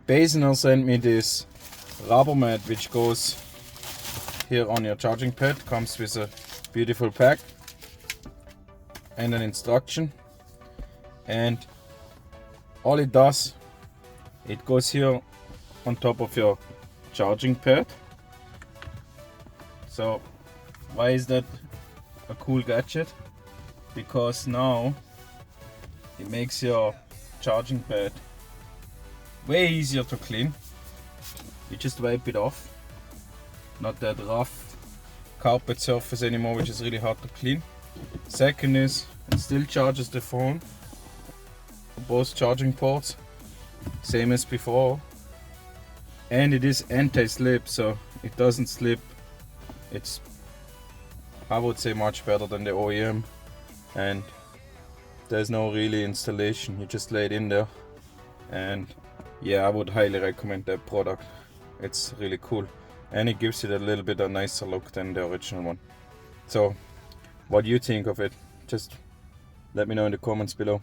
Basenor sent me this rubber mat which goes here on your charging pad. Comes with a beautiful pack and an instruction, and all it does, it goes here on top of your charging pad. So why is that a cool gadget? Because now it makes your charging pad way easier to clean. You just wipe it off, not that rough carpet surface anymore, which is really hard to clean. Second is, it still charges the phone, both charging ports, same as before, and it is anti-slip, so it doesn't slip. It's, I would say, much better than the OEM, and there's no really installation, you just lay it in there. And yeah, I would highly recommend that product. It's really cool, and it gives it a little bit a nicer look than the original one. So what do you think of it? Just let me know in the comments below.